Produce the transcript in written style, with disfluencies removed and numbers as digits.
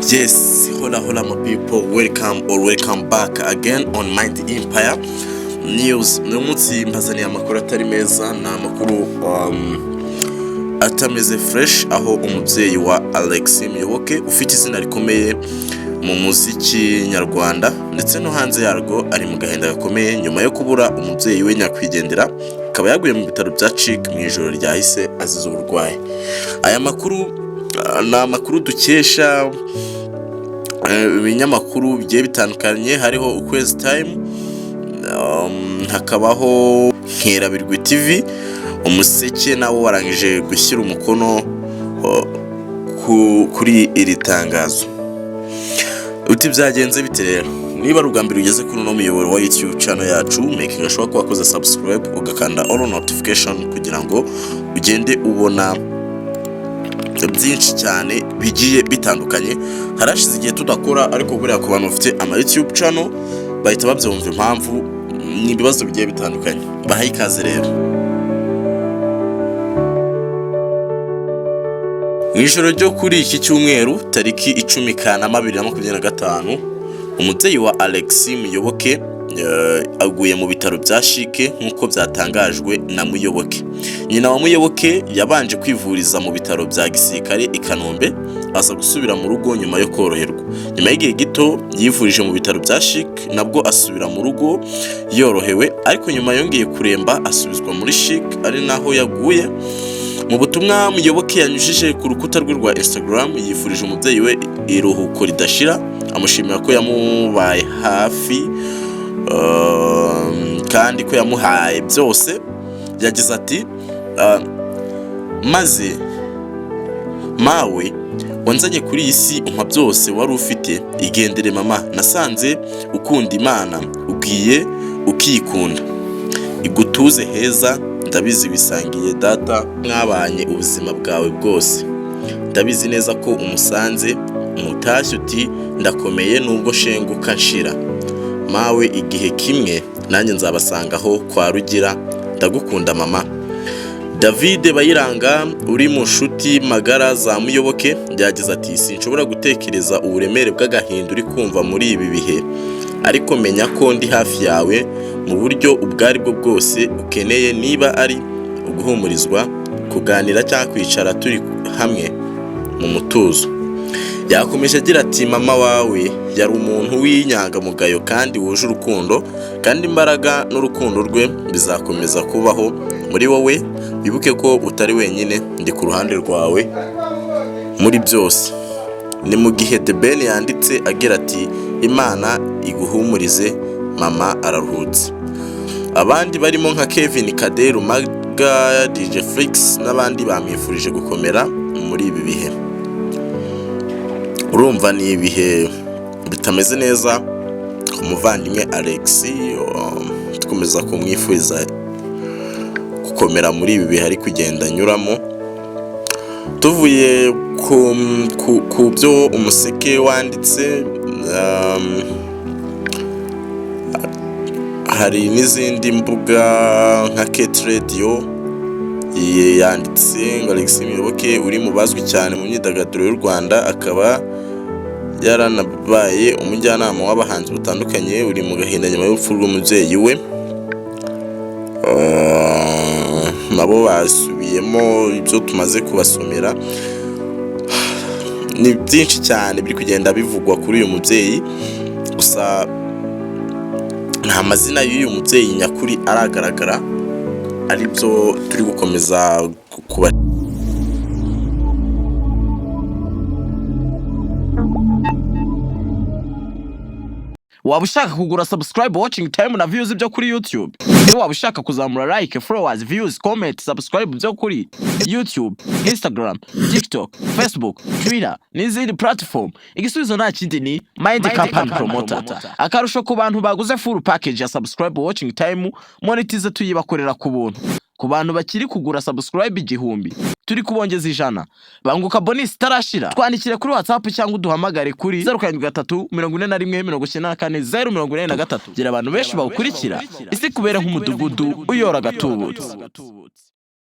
Yes, hola my people, welcome back again on Mind Empire News. Uyu munsi mbazaniye amakuru atari meza, ni amakuru atameze fresh, aho umubyeyi wa Alexis Muyoboke ufite izina rikomeye mu muziki nyarwanda ndetse no hanze yarwo ari mu gahinda gakomeye nyuma yo kubura umubyeyi we nyakwigendera, akaba yaguye mu bitaro bya CHIK mu ijoro ryahise azize uburwayi. Aya makuru ni amakuru dukesha ibinyamakuru bigiye bitandukanye, hariho Ukwezi Time, hakabaho Nkerabirwe TV, Umuseke nawo warangije gushyira umukono kuri iri tangazo. Uti byagenze bite rero? Niba rugambira ugeze kuri uno muyoboro wa YouTube channel yacu, making sure ko wakoze subscribe ugakanda all notification kugira ngo ugende ubona byinshi cyane bigiye bitandukanye. Harashize igihe tudakora, ariko buriya ku bantu bafite ama YouTube channel bahita babyumva impamvu ni ibibazo bigiye bitandukanye. Bahaye ikaze rero. Ijoro ryo kuri iki cyumweru tariki 10 Kanama 2025, umubyeyi wa Alexis Muyoboke aguye mu bitaro bya CHIK nk'uko byatangajwe na Muyoboke. Nyina wa Muyoboke yabanje kwivuriza mu bitaro bya gisirikare i Kanombe, aza gusubira mu rugo nyuma yo koroherwa. Nyuma y'igihe gito yivurije mu bitaro bya CHIK, nabwo asubira mu rugo yorohewe, ariko nyuma yongeye kuremba asubizwa muri CHIK, ari naho yaguye. Mu butumwa Muyoboke yanyujije ku rukuta rwe rwa Instagram, yifurije umubyeyi we iruhuko ridashira, amushimira ko yamubaye hafi kandi ko yamuhaye byose. Yagize ati maze mawe wanzanye kuri iyi si umpa byose wari ufite, igendere mama, nasanze ukunda Imana, ugiye ukikunda, igutuze heza, ndabizi bisangiye data mwabanye ubuzima bwawe bwose, ndabizi neza ko umusanze umutashye uti ndakomeye nubwo shenguka nshira, mawe igihe kimwe nanjye nzabasangaho kwa Rugira, ndagukunda mama. David Bayiranga uri mu nshuti magara za Muyoboke yagize ati sinshobora gutekereza uburemere bw'agahinda uri kumva muri ibi bihe, ariko menya ko ndi hafi yawe mu buryo ubwari bwo bwose ukeneye, niba ari uguhumurizwa, kuganira cyangwa kwicara turi hamwe mu mutuzo. Yakomeje agira ati mama wawe yari umuntu w'inyangamugayo kandi wuje urukundo, kandi imbaraga n'urukundo rwe bizakomeza kubaho muri wowe. Wibuke ko utari wenyine, ndi ku ruhande rwawe muri byose. Ni mu gihe The Ben yanditse agira ati Imana iguhumurize mama araruhutse. Abandi barimo nka Kevin Kaderu, Maga, DJ Flix n'abandi bamwifurije gukomera muri ibi bihe. Urumva ni ibihe bitameze neza ku muvandimwe Alexis, tukomeza kumwifuriza gukomera muri ibi bihe ari kugenda anyuramo. Tuvuye ku byo Umuseke wanditse, hari n'izindi mbuga nka Kate Radio yanditse ngo Alexis Muyoboke uri mu bazwi cyane mu myidagaduro y'u Rwanda, akaba yaranabaye umujyanama w'abahanzi batandukanye, uri mu gahinda nyuma y'urupfu rw'umubyeyi we. Nabo basubiyemo ibyo tumaze kubasomera. Ni byinshi cyane biri kugenda bivugwa kuri uyu mubyeyi, gusa nta mazina y'uyu mubyeyi nyakuri aragaragara, aribyo turi gukomeza kuba. Waba ushaka kugura subscribe, watching time na views byo kuri YouTube? Waba ushaka kuzamura like, followers, views, comment, subscribe byo kuri YouTube, Instagram, TikTok, Facebook, Twitter n'izindi platform? Igisubizo nta kindi ni Mind Campaign Promoter. Akarusho ku bantu baguze full package ya subscribe, watching time, monetize tuyibakorera ku buntu. Ku bantu bakiri kugura subscribe 1000 turi kubongeza 100, banguka bonus itarashira. Twandikire kuri WhatsApp cyangwa uduhamagare kuri 0743944043. Gira abantu benshi bawukurikira, isi kubera nk'umudugudu uyora gatubutse.